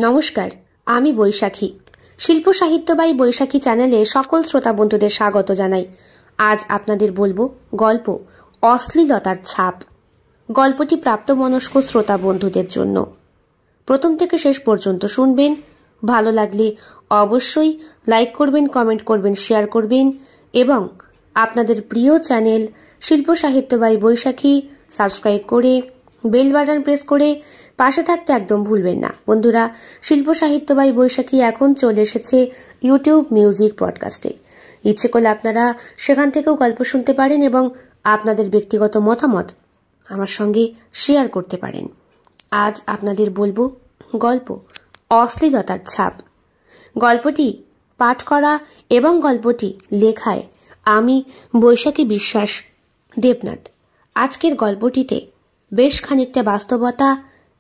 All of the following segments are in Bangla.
নমস্কার, আমি বৈশাখী। শিল্প সাহিত্য বাই বৈশাখী চ্যানেলে সকল শ্রোতা বন্ধুদের স্বাগত জানাই। আজ আপনাদের বলবো গল্প অশ্লীলতার ছাপ। গল্পটি প্রাপ্তবয়স্ক শ্রোতা বন্ধুদের জন্য। প্রথম থেকে শেষ পর্যন্ত শুনবেন। ভালো লাগলে অবশ্যই লাইক করবেন, কমেন্ট করবেন, শেয়ার করবেন এবং আপনাদের প্রিয় চ্যানেল শিল্প সাহিত্য বাই বৈশাখী সাবস্ক্রাইব করে বেল বাটন প্রেস করে পাশে থাকতে একদম ভুলবেন না। বন্ধুরা, শিল্প সাহিত্য বাই বৈশাখী এখন চলে এসেছে ইউটিউব মিউজিক পডকাস্টে। ইচ্ছে করলে আপনারা সেখান থেকেও গল্প শুনতে পারেন এবং আপনাদের ব্যক্তিগত মতামত আমার সঙ্গে শেয়ার করতে পারেন। আজ আপনাদের বলবো গল্প অশ্লীলতার ছাপ। গল্পটি পাঠ করা এবং গল্পটি লেখায় আমি বৈশাখী বিশ্বাস দেবনাথ। আজকের গল্পটিতে বেশ খানিকটা বাস্তবতা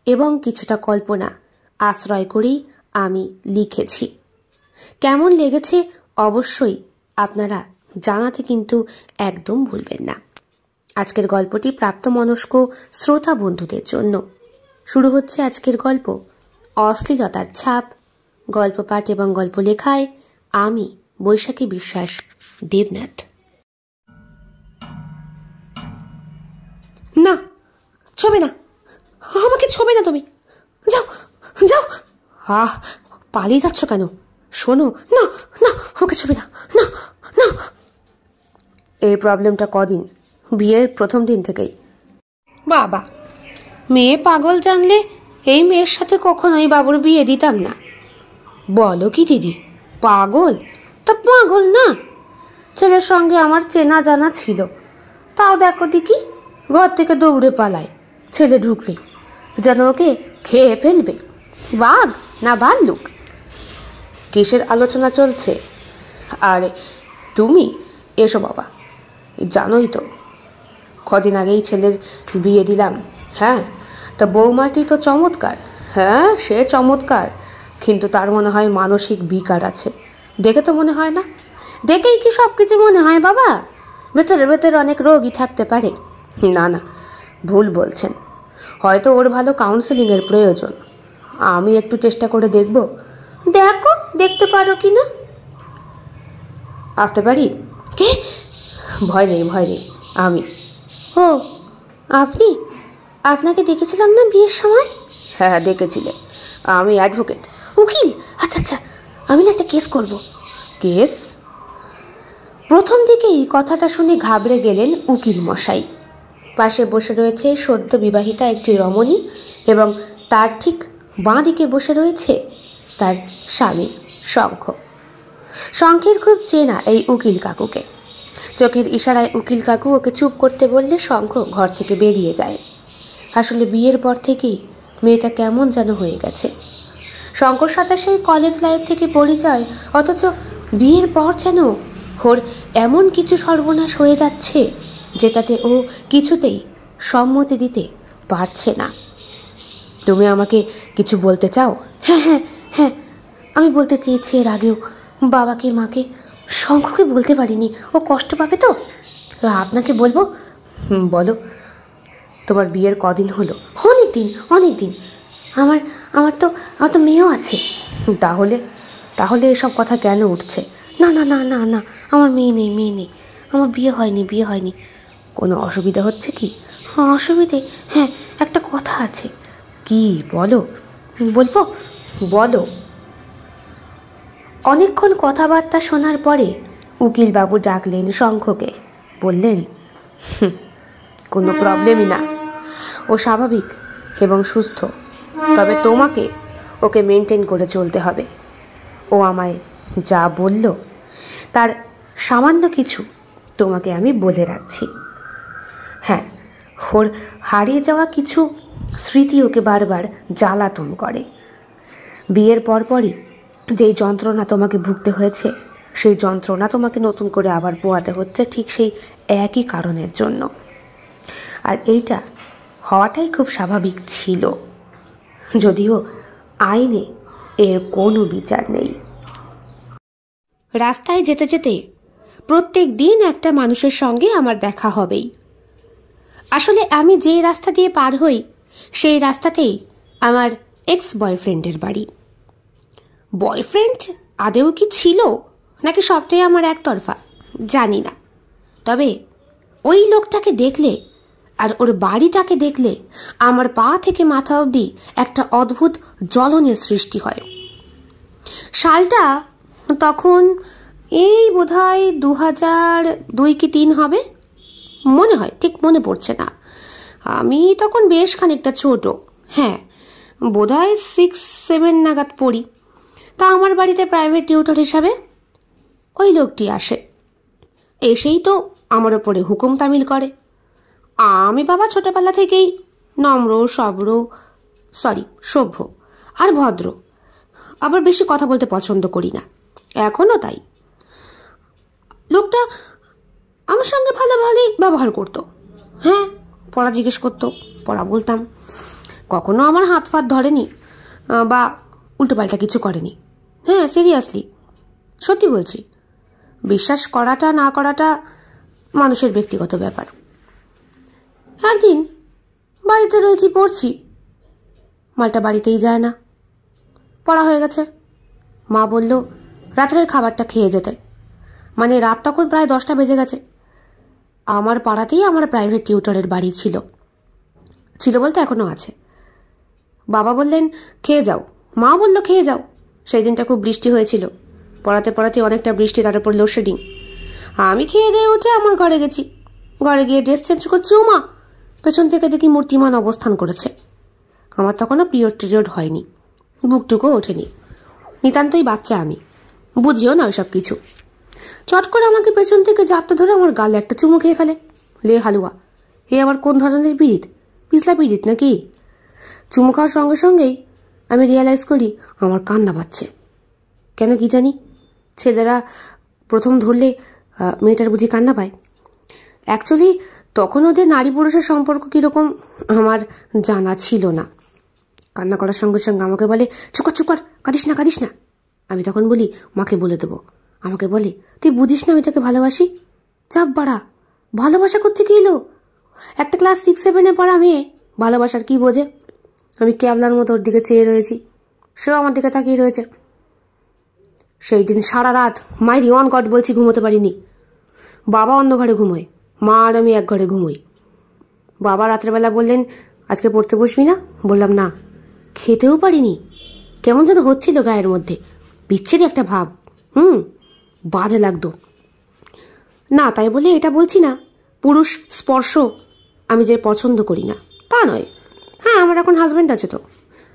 এবং কিছুটা কল্পনা আশ্রয় করেই আমি লিখেছি। কেমন লেগেছে অবশ্যই আপনারা জানাতে কিন্তু একদম ভুলবেন না। আজকের গল্পটি প্রাপ্তবয়স্ক শ্রোতা বন্ধুদের জন্য। শুরু হচ্ছে আজকের গল্প অশ্লীলতার ছাপ। গল্প পাঠ এবং গল্প লেখায় আমি বৈশাখী বিশ্বাস দেবনাথ। না, ছবে না, আমাকে ছবে না, তুমি যাও যাও। পালিয়ে যাচ্ছ কেন? শোনো, না না, আমাকে ছবে না, না না। এই প্রবলেমটা কদিন? বিয়ের প্রথম দিন থেকেই। বাবা, মেয়ে পাগল জানলে এই মেয়ের সাথে কখনোই বাবুর বিয়ে দিতাম না। বলো কি দিদি, পাগল? তা পাগল না, ছেলের সঙ্গে আমার চেনা জানা ছিল, তাও দেখো দেখি ঘর থেকে দৌড়ে পালায় ছেলে ঢুকলেই, যেন ওকে খেয়ে ফেলবে। বাঘ না ভাল্লুক? কিসের আলোচনা চলছে? আরে তুমি এসো বাবা, জানোই তো কদিন আগেই ছেলের বিয়ে দিলাম। হ্যাঁ, তা বৌমাটি তো চমৎকার। হ্যাঁ, সে চমৎকার, কিন্তু তার মনে হয় মানসিক বিকার আছে। দেখে তো মনে হয় না? দেখেই কি সব কিছু মনে হয় বাবা? ভেতরে ভেতরে অনেক রোগই থাকতে পারে। না না, ভুল বলছেন, হয়তো ওর ভালো কাউন্সেলিংয়ের প্রয়োজন। আমি একটু চেষ্টা করে দেখব। দেখো, দেখতে পারো কি না। আসতে পারি? কে? ভয় নেই, ভয় নেই, আমি। ও আপনি? আপনাকে দেখেছিলাম না বিয়ের সময়? হ্যাঁ, দেখেছিলে। আমি অ্যাডভোকেট। উকিল? আচ্ছা আচ্ছা, আমি না একটা কেস করব। কেস? প্রথম দিকেই কথাটা শুনে ঘাবড়ে গেলেন উকিল মশাই। পাশে বসে রয়েছে সদ্য বিবাহিতা একটি রমণী এবং তার ঠিক বাঁ দিকে বসে রয়েছে তার স্বামী শঙ্খ। শঙ্খের খুব চেনা এই উকিল কাকুকে। চোখের ইশারায় উকিল কাকু ওকে চুপ করতে বললে শঙ্খ ঘর থেকে বেরিয়ে যায়। আসলে বিয়ের পর থেকেই মেয়েটা কেমন যেন হয়ে গেছে। শঙ্কর সাথে সেই কলেজ লাইফ থেকে পরিচয়, অথচ বিয়ের পর যেন ওর এমন কিছু সর্বনাশ হয়ে যাচ্ছে যেটাতে ও কিছুতেই সম্মতি দিতে পারছে না। তুমি আমাকে কিছু বলতে চাও? হ্যাঁ হ্যাঁ হ্যাঁ, আমি বলতে চেয়েছি এর আগেও, বাবাকে মাকে। শঙ্খকে বলতে পারিনি, ও কষ্ট পাবে তো। আপনাকে বলবো? বলো। তোমার বিয়ের কদিন হলো? অনেক দিন, অনেক দিন। আমার আমার তো মেয়েও আছে। তাহলে তাহলে এসব কথা কেন উঠছে? না না না না না, আমার মেয়ে নেই, মেয়ে নেই, আমার বিয়ে হয়নি, বিয়ে হয়নি। কোনো অসুবিধা হচ্ছে কি? অসুবিধে? হ্যাঁ, একটা কথা আছে। কি বলো? বলবো? বলো। অনেকক্ষণ কথাবার্তা শোনার পরে উকিলবাবু ডাকলেন শঙ্খকে। বললেন, কোনো প্রবলেমই না, ও স্বাভাবিক এবং সুস্থ, তবে তোমাকে ওকে মেনটেন করে চলতে হবে। ও আমায় যা বলল তার সামান্য কিছু তোমাকে আমি বলে রাখছি। হ্যাঁ, ওর হারিয়ে যাওয়া কিছু স্মৃতি ওকে বারবার জ্বালাতন করে। বিয়ের পরপরই যেই যন্ত্রণা তোমাকে ভুগতে হয়েছে, সেই যন্ত্রণা তোমাকে নতুন করে আবার পোয়াতে হচ্ছে ঠিক সেই একই কারণের জন্য। আর এইটা হওয়াটাই খুব স্বাভাবিক ছিল, যদিও আইনে এর কোনো বিচার নেই। রাস্তায় যেতে যেতে প্রত্যেক দিন একটা মানুষের সঙ্গে আমার দেখা হবেই। আসলে আমি যে রাস্তা দিয়ে পার হই সেই রাস্তাতেই আমার এক্স বয়ফ্রেন্ডের বাড়ি। বয়ফ্রেন্ড আদেও কি ছিল নাকি সবটাই আমার একতরফা জানি না, তবে ওই লোকটাকে দেখলে আর ওর বাড়িটাকে দেখলে আমার পা থেকে মাথা অবধি একটা অদ্ভুত জ্বলনের সৃষ্টি হয়। সালটা তখন এই বোধহয় 2002 কি 3 হবে, মনে হয়, ঠিক মনে পড়ছে না। আমি তখন বেশ খানিকটা ছোট, হ্যাঁ বোধহয় 6-7 নাগাদ পড়ি। তা আমার বাড়িতে প্রাইভেট টিউটর হিসাবে ওই লোকটি আসে। এসেই তো আমার ওপরে হুকুম তামিল করে। আমি বাবা ছোটবেলা থেকেই নম্র সভ্য আর ভদ্র, আবার বেশি কথা বলতে পছন্দ করি না, এখনও তাই। লোকটা আমার সঙ্গে ভালোই ব্যবহার করতো, হ্যাঁ পড়া জিজ্ঞেস করতো, পড়া বলতাম, কখনো আমার হাত ফাত ধরেনি বা উল্টোপাল্টা কিছু করেনি। হ্যাঁ সিরিয়াসলি সত্যি বলছি, বিশ্বাস করাটা না করাটা মানুষের ব্যক্তিগত ব্যাপার। একদিন বাড়িতে রয়েছি, পড়ছি, মালটা বাড়িতেই যায় না। পড়া হয়ে গেছে, মা বলল রাত্রের খাবারটা খেয়ে যেতে, মানে রাত তখন প্রায় 10টা বেজে গেছে। আমার পাড়াতেই আমার প্রাইভেট টিউটরের বাড়ি ছিল বলতে এখনো আছে। বাবা বললেন খেয়ে যাও, মা বলল খেয়ে যাও। সেই দিনটা খুব বৃষ্টি হয়েছিল, পড়াতে অনেকটা বৃষ্টি, তার উপর লোডশেডিং। আমি খেয়ে দিয়ে উঠে আমার ঘরে গেছি, ঘরে গিয়ে ড্রেস চেঞ্জ করছি, মা পেছন থেকে দেখি মূর্তিমান অবস্থান করেছে। আমার তখনও পিরিয়ড হয়নি, বুকটুকুও ওঠেনি, নিতান্তই বাচ্চা, আমি বুঝিও না ওইসব কিছু। চট করে আমাকে পেছন থেকে জাপটা ধরে আমার গালে একটা চুমু খেয়ে ফেলে। লে হালুয়া, এ আবার কোন ধরনের পিড়িত, পিছলা পিড়িত নাকি? চুমু খাওয়ার সঙ্গে সঙ্গেই আমি রিয়ালাইজ করি আমার কান্না পাচ্ছে। কেন কি জানি, ছেলেরা প্রথম ধরলে মেয়েটার বুঝি কান্না পায়। অ্যাকচুয়ালি তখন ওদের নারী পুরুষের সম্পর্ক কীরকম আমার জানা ছিল না। কান্না করার সঙ্গে সঙ্গে আমাকে বলে চুকার কাঁদিস না। আমি তখন বলি মাকে বলে দেবো। আমাকে বলে তুই বুঝিস না আমি তোকে ভালোবাসি। চাপ বাড়া, ভালোবাসা করতে কি এলো? একটা ক্লাস 6-7 পড়া মেয়ে ভালোবাসার কি বোঝে? আমি ক্যাবলার মতো ওর দিকে চেয়ে রয়েছি, সেও আমার দিকে তাকিয়ে রয়েছে। সেই দিন সারা রাত মাইরি অন গড বলছি, ঘুমোতে পারিনি। বাবা অন্য ঘরে ঘুমোয়, মা আর আমি এক ঘরে ঘুমোই। বাবা রাত্রেবেলা বললেন আজকে পড়তে বসবি না? বললাম না। খেতেও পারিনি, কেমন যেন হচ্ছিল গায়ের মধ্যে, বিচ্ছেদই একটা ভাব, বাজে লাগতো না। তাই বলে এটা বলছি না পুরুষ স্পর্শ আমি যে পছন্দ করি না, তা নয়। হ্যাঁ আমার এখন হাজব্যান্ড আছে তো,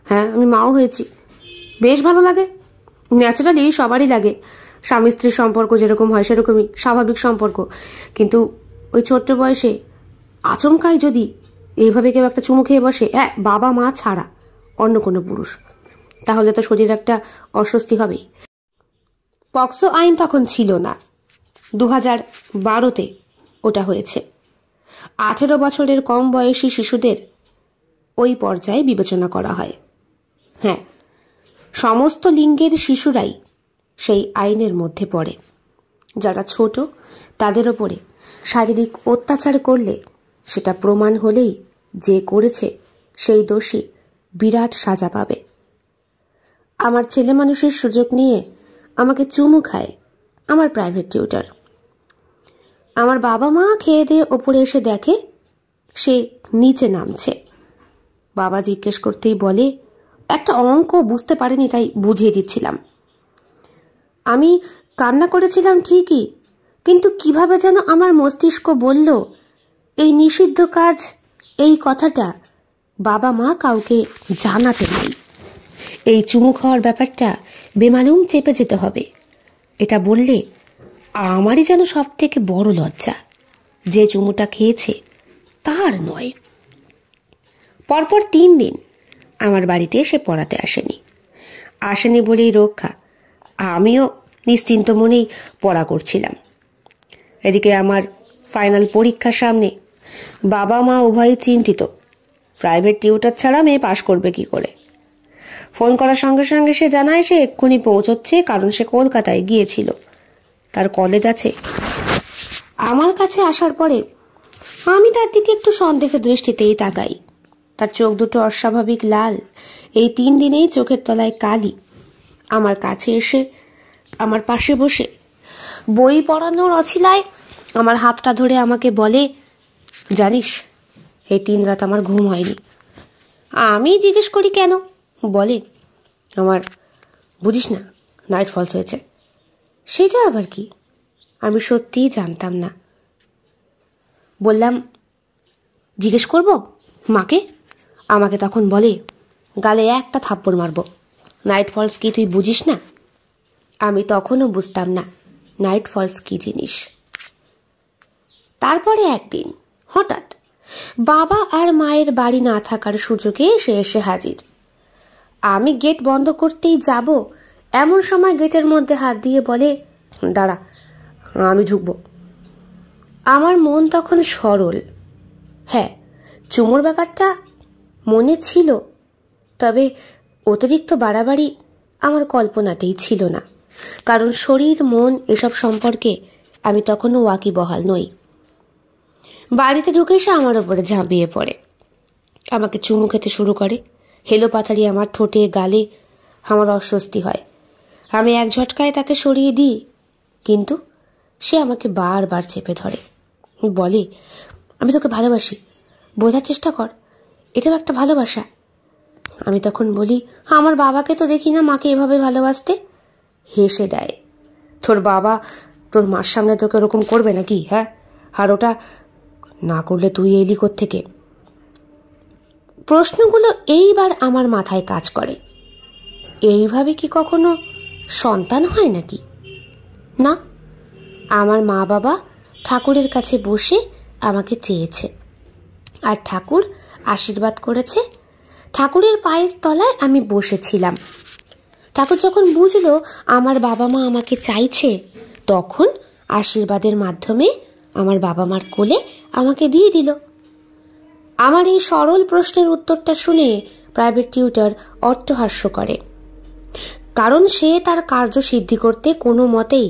হ্যাঁ আমি মাও হয়েছি, বেশ ভালো লাগে। ন্যাচারালি সবারই লাগে, স্বামী স্ত্রীর সম্পর্ক যেরকম হয় সেরকমই স্বাভাবিক সম্পর্ক। কিন্তু ওই ছোট্ট বয়সে আচমকাই যদি এইভাবে কেউ একটা চুমু খেয়ে বসে, বাবা মা ছাড়া অন্য কোনো পুরুষ, তাহলে তো শরীর একটা অস্বস্তি হবেই। পক্সো আইন তখন ছিল না, 2012-তে ওটা হয়েছে। 18 বছরের কম বয়সী শিশুদের ওই পর্যায়ে বিবেচনা করা হয়। হ্যাঁ, সমস্ত লিঙ্গের শিশুরাই সেই আইনের মধ্যে পড়ে। যারা ছোট তাদের ওপরে শারীরিক অত্যাচার করলে সেটা প্রমাণ হলেই যে করেছে সেই দোষী বিরাট সাজা পাবে। আমার ছেলে মানুষের সুযোগ নিয়ে আমাকে চুমু খায় আমার প্রাইভেট টিউটর। আমার বাবা মা খেয়ে দিয়ে ওপরে এসে দেখে সে নিচে নামছে। বাবা জিজ্ঞেস করতেই বলে একটা অঙ্ক বুঝতে পারেনি, তাই বুঝিয়ে দিচ্ছিলাম। আমি কান্না করেছিলাম ঠিকই, কিন্তু কিভাবে যেন আমার মস্তিষ্ক বলল এই নিষিদ্ধ কাজ, এই কথাটা বাবা মা কাউকে জানাতে নেই। এই চুমু খাওয়ার ব্যাপারটা বেমালুম চেপে যেতে হবে। এটা বললে আমারই যেন সব থেকে বড় লজ্জা, যে চুমুটা খেয়েছে তার নয়। পরপর 3 দিন আমার বাড়িতে এসে পড়াতে আসেনি বলেই রক্ষা। আমিও নিশ্চিন্ত মনেই পড়া করছিলাম। এদিকে আমার ফাইনাল পরীক্ষার সামনে, বাবা মা উভয়ই চিন্তিত। প্রাইভেট টিউটর ছাড়া মেয়ে পাশ করবে কি করে? ফোন করার সঙ্গে সঙ্গে সে জানায় সে এক্ষুনি পৌঁছচ্ছে, কারণ সে কলকাতায় গিয়েছিল, তার কলেজ আছে। আমার কাছে আসার পরে আমি তার দিকে একটু সন্দেহের দৃষ্টিতেই তাকাই। তার চোখ দুটো অস্বাভাবিক লাল, এই 3 দিনেই চোখের তলায় কালি। আমার কাছে এসে আমার পাশে বসে বই পড়ানোর অছিলায় আমার হাতটা ধরে আমাকে বলে, জানিস এই 3 রাত আমার ঘুম হয়নি। আমি জিজ্ঞেস করি কেন? বলে, আমার বুঝিস না নাইট ফলস হয়েছে। সেটা আবার কি? আমি সত্যিই জানতাম না। বললাম, জিজ্ঞেস করব মাকে? আমাকে তখন বলে, গালে একটা থাপ্পড় মারব। নাইট ফলস কি তুই বুঝিস না? আমি তখনও বুঝতাম না নাইট ফলস কি জিনিস। তারপরে একদিন হঠাৎ বাবা আর মায়ের বাড়ি না থাকার সুযোগে সে এসে হাজির। আমি গেট বন্ধ করতেই যাব, এমন সময় গেটের মধ্যে হাত দিয়ে বলে, দাঁড়া আমি ঢুকবো। আমার মন তখন সরল। হ্যাঁ, চুমোর ব্যাপারটা মনে ছিল, তবে অতিরিক্ত বাড়াবাড়ি আমার কল্পনাতেই ছিল না, কারণ শরীর মন এসব সম্পর্কে আমি তখনও ওয়াকিবহাল নই। বাড়িতে ঢুকে সে আমার ওপরে ঝাঁপিয়ে পড়ে, আমাকে চুমু খেতে শুরু করে। হেলো পাথারি আমার ঠোঁটে গালে। আমার অস্বস্তি হয়। আমি এক ঝটকায় তাকে সরিয়ে দিই, কিন্তু সে আমাকে বারবার চেপে ধরে, বলে, আমি তোকে ভালোবাসি, বোঝার চেষ্টা কর, এটাও একটা ভালোবাসা। আমি তখন বলি, আমার বাবাকে তো দেখি না মাকে এভাবে ভালোবাসতে। হেসে দেয়, তোর বাবা তোর মার সামনে তোকে ওরকম করবে নাকি? হ্যাঁ, আর ওটা না করলে তুই এলি কোত্থেকে? প্রশ্নগুলো এইবার আমার মাথায় কাজ করে। এইভাবে কি কখনো সন্তান হয় নাকি? না, আমার মা বাবা ঠাকুরের কাছে বসে আমাকে চেয়েছে, আর ঠাকুর আশীর্বাদ করেছে। ঠাকুরের পায়ের তলায় আমি বসেছিলাম। ঠাকুর যখন বুঝলো আমার বাবা মা আমাকে চাইছে, তখন আশীর্বাদের মাধ্যমে আমার বাবা মার কোলে আমাকে দিয়ে দিল। আমার এই সরল প্রশ্নের উত্তরটা শুনে প্রাইভেট টিউটর অট্টহাস্য করে, কারণ সে তার কার্য সিদ্ধি করতে কোনো মতেই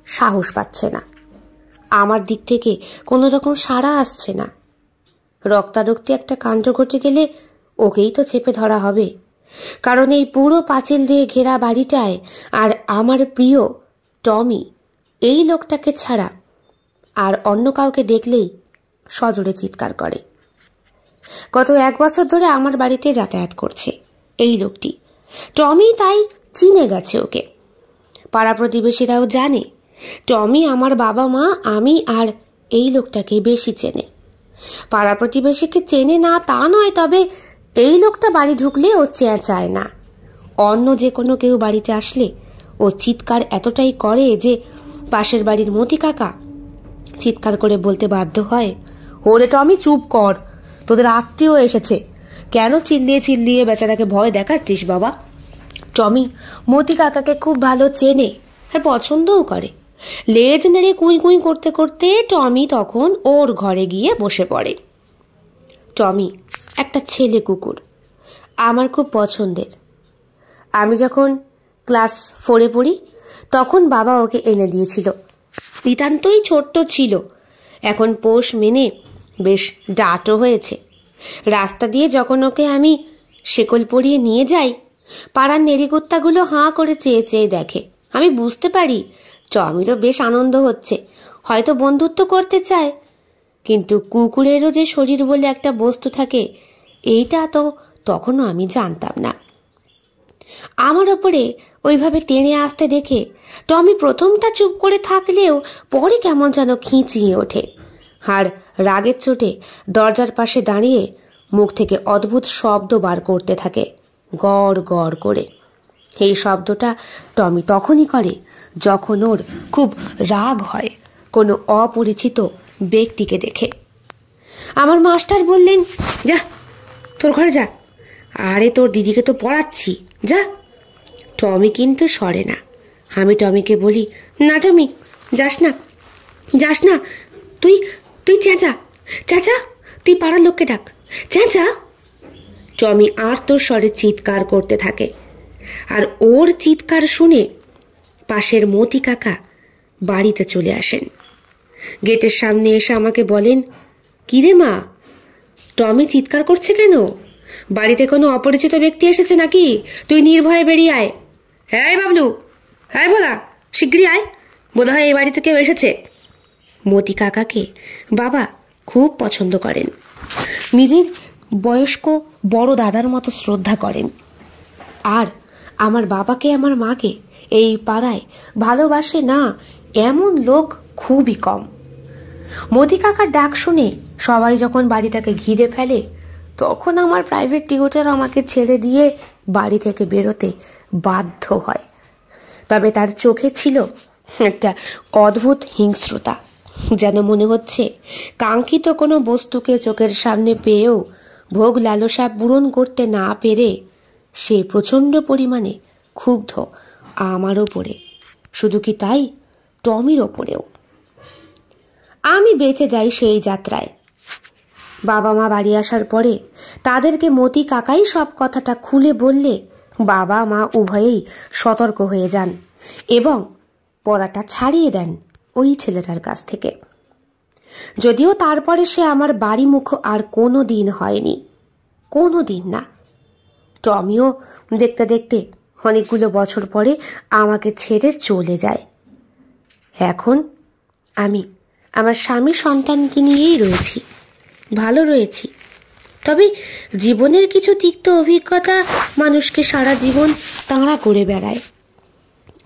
সাহস পাচ্ছে না। আমার দিক থেকে কোনো রকম সাড়া আসছে না। রক্তারক্তি একটা কাণ্ড ঘটে গেলে ওকেই তো চেপে ধরা হবে, কারণ এই পুরো পাঁচিল দিয়ে ঘেরা বাড়িটায় আর আমার প্রিয় টমি এই লোকটাকে ছাড়া আর অন্য কাউকে দেখলেই সজোরে চিৎকার করে। গত 1 বছর ধরে আমার বাড়িতে যাতায়াত করছে এই লোকটি। টমি তাই চিনে গেছে ওকে। পাড়া প্রতিবেশীরাও জানে টমি আমার বাবা মা, আমি আর এই লোকটাকে বেশি চেনে। পাড়া প্রতিবেশীকে চেনে না তা নয়, তবে এই লোকটা বাড়ি ঢুকলে ও চেঁচায় না। অন্য যে কোনো কেউ বাড়িতে আসলে ও চিৎকার এতটাই করে যে পাশের বাড়ির মতি কাকা চিৎকার করে বলতে বাধ্য হয়, ওরে টমি চুপ কর, তোদের আত্মীয় এসেছে, কেন চিল্লিয়ে চিল্লিয়ে বেচারাকে ভয় দেখাচ্ছিস বাবা? টমি মতি কাকাকে খুব ভালো চেনে আর পছন্দও করে। লেজ নেড়ে কুই কুই করতে করতে টমি তখন ওর ঘরে গিয়ে বসে পড়ে। টমি একটা ছেলে কুকুর, আমার খুব পছন্দের। আমি যখন ক্লাস 4-এ পড়ি তখন বাবা ওকে এনে দিয়েছিল। নিতান্তই ছোট্ট ছিল, এখন পোষ মেনে বেশ ডাঁটও হয়েছে। রাস্তা দিয়ে যখন ওকে আমি শেকল পরিয়ে নিয়ে যাই, পাড়ার নেড়িকুত্তাগুলো হাঁ করে চেয়ে চেয়ে দেখে। আমি বুঝতে পারি টমিরও বেশ আনন্দ হচ্ছে, হয়তো বন্ধুত্ব করতে চায়। কিন্তু কুকুরেরও যে শরীর বলে একটা বস্তু থাকে, এইটা তো তখনও আমি জানতাম না। আমার ওপরে ওইভাবে টেনে আসতে দেখে টমি প্রথমটা চুপ করে থাকলেও পরে কেমন যেন খিঁচিয়ে ওঠে, আর রাগের চোটে দরজার পাশে দাঁড়িয়ে মুখ থেকে অদ্ভুত শব্দ বার করতে থাকে, গড় গড় করে। এই শব্দটা টমি তখনই করে যখন ওর খুব রাগ হয় কোনো অপরিচিত ব্যক্তিকে দেখে। আমার মাস্টার বললেন, যা তোর ঘরে যা। আরে তোর দিদিকে তো পড়াচ্ছি, যা। টমি কিন্তু সরে না। আমি টমিকে বলি, না টমি যাস না, যাস না, তুই তুই চেঁচা চেঁচা, তুই পাড়ার লোককে ডাক, চেঁচা। টমি আর তোর স্বরে চিৎকার করতে থাকে, আর ওর চিৎকার শুনে পাশের মতি কাকা বাড়িতে চলে আসেন। গেটের সামনে এসে আমাকে বলেন, কিরে মা, টমি চিৎকার করছে কেন? বাড়িতে কোনো অপরিচিত ব্যক্তি এসেছে নাকি? তুই নির্ভয়ে বেরিয়ে আয়। হ্যাঁ বাবলু, হ্যাঁ বলা, শিগগিরই আয়, বোধ হয় এই বাড়িতে কেউ এসেছে। মতি কাকাকে বাবা খুব পছন্দ করেন, নিজের বয়স্ক বড় দাদার মতো শ্রদ্ধা করেন। আর আমার বাবাকে আমার মাকে এই পাড়ায় ভালোবাসে না এমন লোক খুবই কম। মতি কাকার ডাক শুনে সবাই যখন বাড়িটাকে ঘিরে ফেলে, তখন আমার প্রাইভেট টিউটর আমাকে ছেড়ে দিয়ে বাড়ি থেকে বেরোতে বাধ্য হয়। তবে তার চোখে ছিল একটা অদ্ভুত হিংস্রতা, যেন মনে হচ্ছে কাঙ্ক্ষিত কোনো বস্তুকে চোখের সামনে পেয়েও ভোগ লালসা পূরণ করতে না পেরে সে প্রচণ্ড পরিমাণে ক্ষুব্ধ আমার ওপরে, শুধু কি তাই, টমির ওপরেও। আমি বেঁচে যাই সেই যাত্রায়। বাবা মা বাড়ি আসার পরে তাদেরকে মতি কাকাই সব কথাটা খুলে বললে বাবা মা উভয়েই সতর্ক হয়ে যান এবং পড়াটা ছাড়িয়ে দেন ওই ছেলেটার কাছ থেকে। যদিও তারপরে সে আমার বাড়ি মুখ আর কোনো দিন হয়নি, কোনো দিন না। টমিও দেখতে দেখতে অনেকগুলো বছর পরে আমাকে ছেড়ে চলে যায়। এখন আমি আমার স্বামী সন্তানকে নিয়েই রয়েছি, ভালো রয়েছি। তবে জীবনের কিছু তিক্ত অভিজ্ঞতা মানুষকে সারা জীবন তাড়া করে বেড়ায়।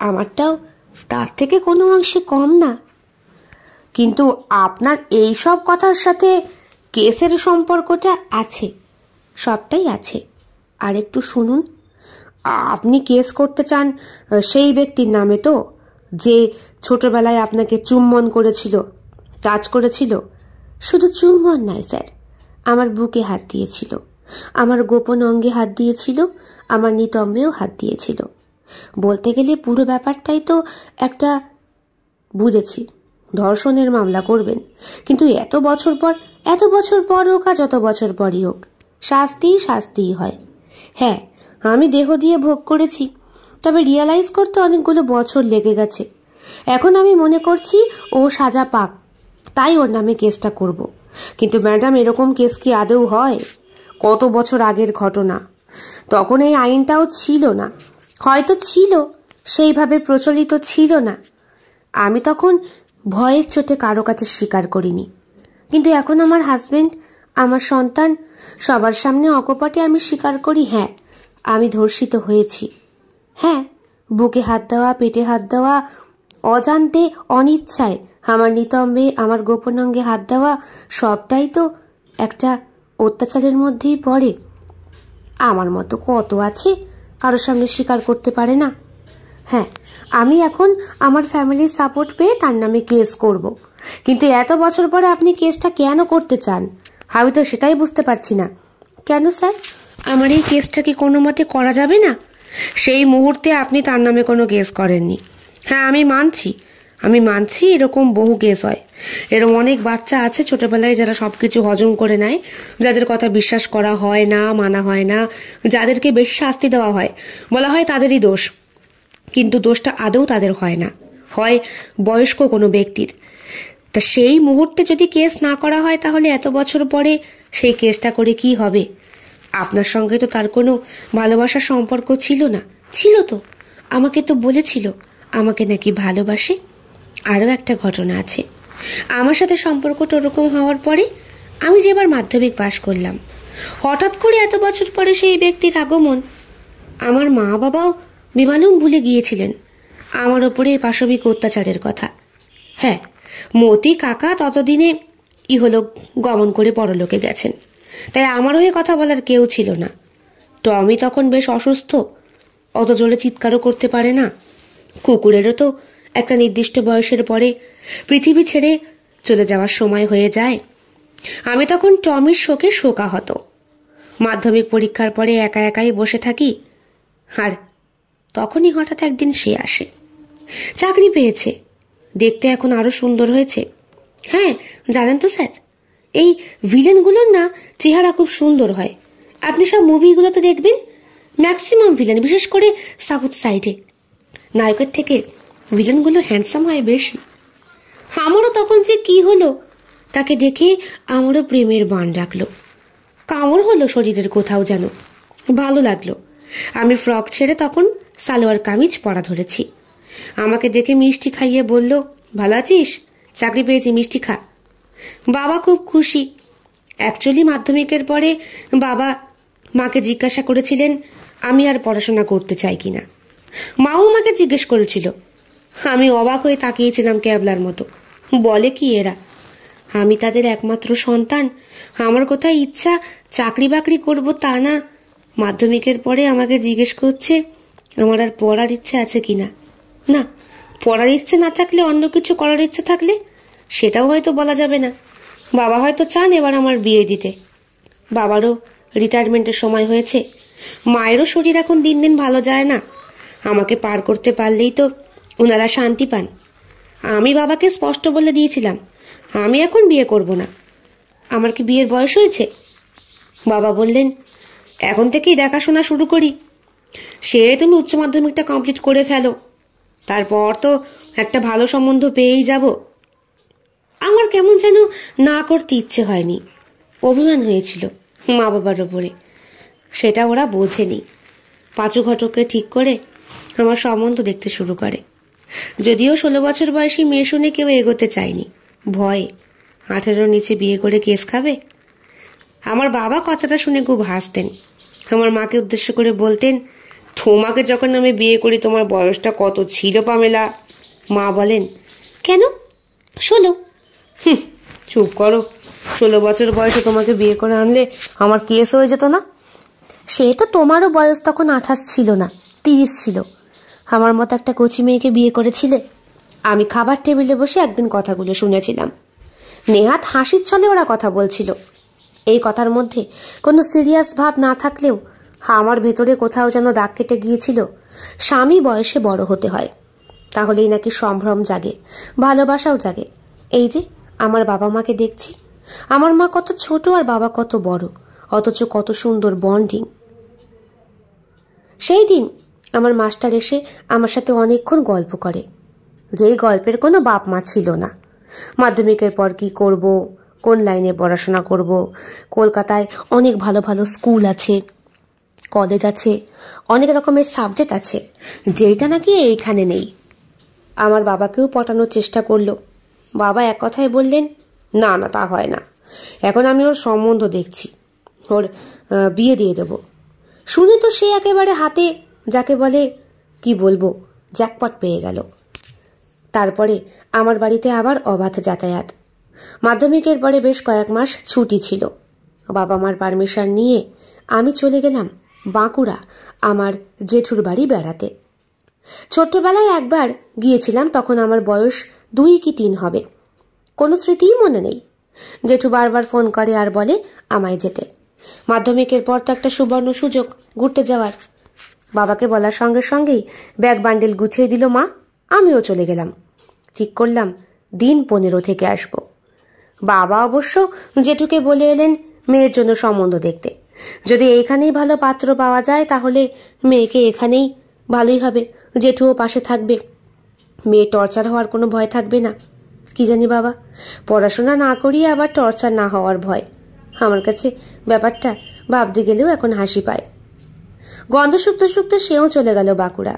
আমারটাও তার থেকে কোনো অংশে কম না। কিন্তু আপনার এই সব কথার সাথে কেসের সম্পর্কটা আছে, সবটাই আছে। আর একটু শুনুন, আপনি কেস করতে চান সেই ব্যক্তির নামে তো, যে ছোটবেলায় আপনাকে চুম্বন করেছিল, কাজ করেছিল? শুধু চুম্বন নয় স্যার, আমার বুকে হাত দিয়েছিল, আমার গোপন অঙ্গে হাত দিয়েছিল, আমার নিতম্বেও হাত দিয়েছিল। বলতে গেলে পুরো ব্যাপারটাই তো একটা, বুঝেছি ধর্ষণের মামলা করবেন, কিন্তু এত বছর পর হোক আর যত বছর পরই হোক, শাস্তিই হয়। হ্যাঁ, আমি দেহ দিয়ে ভোগ করেছি, তবে রিয়ালাইজ করতে অনেকগুলো বছর লেগে গেছে। এখন আমি মনে করছি ও সাজা পাক, তাই ওর নামে কেসটা করব। কিন্তু ম্যাডাম, এরকম কেস কি আদৌ হয়? কত বছর আগের ঘটনা, তখন এই আইনটাও ছিল না, হয়তো ছিল, সেইভাবে প্রচলিত ছিল না। আমি তখন ভয়ের চোটে কারো কাছে স্বীকার করিনি। কিন্তু এখন আমার হাজবেন্ড, আমার সন্তান, সবার সামনে অকপটে আমি স্বীকার করি, হ্যাঁ আমি ধর্ষিত হয়েছি। হ্যাঁ, বুকে হাত দেওয়া, পেটে হাত দেওয়া, অজান্তে অনিচ্ছায় আমার নিতম্বে, আমার গোপন অঙ্গে হাত দেওয়া, সবটাই তো একটা অত্যাচারের মধ্যেই পড়ে। আমার মতো কত আছে কারোর সামনে স্বীকার করতে পারে না। হ্যাঁ, আমি এখন আমার ফ্যামিলির সাপোর্ট পেয়ে তার নামে কেস করব। কিন্তু এত বছর পরে আপনি কেসটা কেন করতে চান, আমি তো সেটাই বুঝতে পারছি না। কেন স্যার, আমার এই কেসটা কি কোনো মতে করা যাবে না? সেই মুহূর্তে আপনি তার নামে কোনো কেস করেননি। হ্যাঁ, আমি মানছি এরকম বহু কেস হয়। এরকম অনেক বাচ্চা আছে ছোটবেলায় যারা সব কিছু হজম করে নেয়, যাদের কথা বিশ্বাস করা হয় না, মানা হয় না, যাদেরকে বেশি শাস্তি দেওয়া হয়, বলা হয় তাদেরই দোষ। কিন্তু দোষটা আদৌ তাদের হয় না, হয় বয়স্ক কোনো ব্যক্তির। তা সেই মুহূর্তে যদি কেস না করা হয়, তাহলে এত বছর পরে সেই কেসটা করে কি হবে? আপনার সঙ্গে তো তার কোনো ভালোবাসার সম্পর্ক ছিল না। ছিল তো, আমাকে তো বলেছিল আমাকে নাকি ভালোবাসে। আরও একটা ঘটনা আছে, আমার সাথে সম্পর্কটা ওরকম হওয়ার পরে আমি যে এবার মাধ্যমিক পাশ করলাম, হঠাৎ করে এত বছর পরে সেই ব্যক্তির আগমন। আমার মা বাবাও বেমালুম ভুলে গিয়েছিলেন আমার ওপরে পাশবিক অত্যাচারের কথা। হ্যাঁ, মতি কাকা ততদিনে গমন করে পরলোকে গেছেন, তাই আমার হয়ে কথা বলার কেউ ছিল না। টমি তখন বেশ অসুস্থ, অত জোরে চিৎকারও করতে পারে না। কুকুরেরও তো একটা নির্দিষ্ট বয়সের পরে পৃথিবী ছেড়ে চলে যাওয়ার সময় হয়ে যায়। আমি তখন টমির শোকে শোকাহত। মাধ্যমিক পরীক্ষার পরে একা একাই বসে থাকি, আর তখনই হঠাৎ একদিন সে আসে। চাকরি পেয়েছে, দেখতে এখন আরও সুন্দর হয়েছে। হ্যাঁ, জানেন তো স্যার, এই ভিলেনগুলোর না চেহারা খুব সুন্দর হয়। আপনি সব মুভিগুলোতে দেখবেন, ম্যাক্সিমাম ভিলেন, বিশেষ করে সাউথ সাইডে, নায়কের থেকে ভিলেনগুলো হ্যান্ডসাম হয় বেশি। আমারও তখন যে কি হলো, তাকে দেখে আমারও প্রেমের বান ডাকলো, কামড় হলো শরীরের কোথাও, যেন ভালো লাগলো। আমি ফ্রক ছেড়ে তখন সালোয়ার কামিজ পরা ধরেছি। আমাকে দেখে মিষ্টি খাইয়ে বলল, ভালো আছিস? চাকরি পেয়েছি, মিষ্টি খা। বাবা খুব খুশি। অ্যাকচুয়ালি মাধ্যমিকের পরে বাবা মাকে জিজ্ঞাসা করেছিলেন আমি আর পড়াশোনা করতে চাই কিনা। মাও আমাকে জিজ্ঞেস করেছিল। আমি অবাক হয়ে তাকিয়েছিলাম ক্যাবলার মতো। বলে কি এরা? আমি তাদের একমাত্র সন্তান, আমার কোথায় ইচ্ছা চাকরি বাকরি করবো তা না, মাধ্যমিকের পরে আমাকে জিজ্ঞেস করছে আমার আর পড়ার ইচ্ছে আছে কিনা। না, পড়ার ইচ্ছে না থাকলে অন্য কিছু করার ইচ্ছে থাকলে সেটাও হয়তো বলা যাবে না। বাবা হয়তো চান এবার আমার বিয়ে দিতে। বাবারও রিটায়ারমেন্টের সময় হয়েছে, মায়েরও শরীর এখন দিন দিন ভালো যায় না। আমাকে পার করতে পারলেই তো ওনারা শান্তি পান। আমি বাবাকে স্পষ্ট বলে দিয়েছিলাম আমি এখন বিয়ে করব না। আমার কি বিয়ের বয়স হয়েছে? বাবা বললেন, এখন থেকেই দেখাশোনা শুরু করি। সে তুমি উচ্চ মাধ্যমিকটা কমপ্লিট করে ফেলো, তারপর তো একটা ভালো সম্বন্ধ পেয়েই যাব। আমার কেমন যেন না করতে ইচ্ছে হয়নি, অভিমান হয়েছিল মা বাবার ওপরে। সেটা ওরা বোঝেনি। পাঁচু ঘটককে ঠিক করে আমার সম্বন্ধ দেখতে শুরু করে। যদিও 16 বছর বয়সী মেয়ে শুনে কেউ এগোতে চায়নি, ভয়ে। 18 নিচে বিয়ে করে কেস খাবে। আমার বাবা কথাটা শুনে খুব হাসতেন। আমার মাকে উদ্দেশ্য করে বলতেন, তোমাকে যখন আমি বিয়ে করি তোমার বয়সটা কত ছিল পামেলা? মা বলেন, কেন 16? চুপ করো, 16 বছর বয়সে তোমাকে বিয়ে করে আনলে আমার কেস হয়ে যেত না? সে তো তোমারও বয়স তখন 28 ছিল না, 30 ছিল। আমার মতো একটা কচি মেয়েকে বিয়ে করেছিলে। আমি খাবার টেবিলে বসে একদিন কথাগুলো শুনেছিলাম। নেহাত হাসির ছলে ওরা কথা বলছিল। এই কথার মধ্যে কোনো সিরিয়াস ভাব না থাকলেও আমার ভেতরে কোথাও যেন দাগ কেটে গিয়েছিল। স্বামী বয়সে বড় হতে হয়, তাহলেই নাকি সম্ভ্রম জাগে, ভালোবাসাও জাগে। এই যে আমার বাবা মাকে দেখছি, আমার মা কত ছোট আর বাবা কত বড়, অথচ কত সুন্দর বন্ডিং। সেই দিন আমার মাস্টার এসে আমার সাথে অনেকক্ষণ গল্প করে, যেই গল্পের কোনো বাপ মা ছিল না। মাধ্যমিকের পর কি করব, কোন লাইনে পড়াশোনা করব, কলকাতায় অনেক ভালো ভালো স্কুল আছে, কলেজ আছে, অনেক রকমের সাবজেক্ট আছে, যেটা নাকি এইখানে নেই। আমার বাবাকেও পটানোর চেষ্টা করলো। বাবা এক কথায় বললেন, না না, তা হয় না, এখন আমি ওর সম্বন্ধ দেখছি, ওর বিয়ে দিয়ে দেব। শুনে তো সে একেবারে হাতে যাকে বলে কি বলবো জ্যাকপট পেয়ে গেল। তারপরে আমার বাড়িতে আবার অবাধ যাতায়াত। মাধ্যমিকের পরে বেশ কয়েক মাস ছুটি ছিল। বাবা মার পারমিশন নিয়ে আমি চলে গেলাম বাঁকুড়া আমার জেঠুর বাড়ি বেড়াতে। ছোট্টবেলায় একবার গিয়েছিলাম, তখন আমার বয়স 2 কি 3 হবে। কোনো স্মৃতিই মনে নেই। জেঠু বারবার ফোন করে আর বলে আমায় যেতে। মাধ্যমিকের পর তো একটা সুবর্ণ সুযোগ ঘুরতে যাওয়ার। বাবাকে বলার সঙ্গে সঙ্গেই ব্যাগ বান্ডেল গুছিয়ে দিল মা। আমিও চলে গেলাম। ঠিক করলাম দিন 15 থেকে আসব। বাবা অবশ্য জেঠুকে বলে এলেন মেয়ের জন্য সম্বন্ধ দেখতে। যদি এইখানেই ভালো পাত্র পাওয়া যায় তাহলে মেয়েকে এখানেই ভালোই হবে, জেঠুও পাশে থাকবে, মেয়ে টর্চার হওয়ার কোনো ভয় থাকবে না। কি জানি বাবা, পড়াশোনা না করিয়ে আবার টর্চার না হওয়ার ভয়। আমার কাছে ব্যাপারটা ভাবতে গেলেও এখন হাসি পায়। গন্ধ শুকতে শুকতে সেও চলে গেল বাঁকুড়া।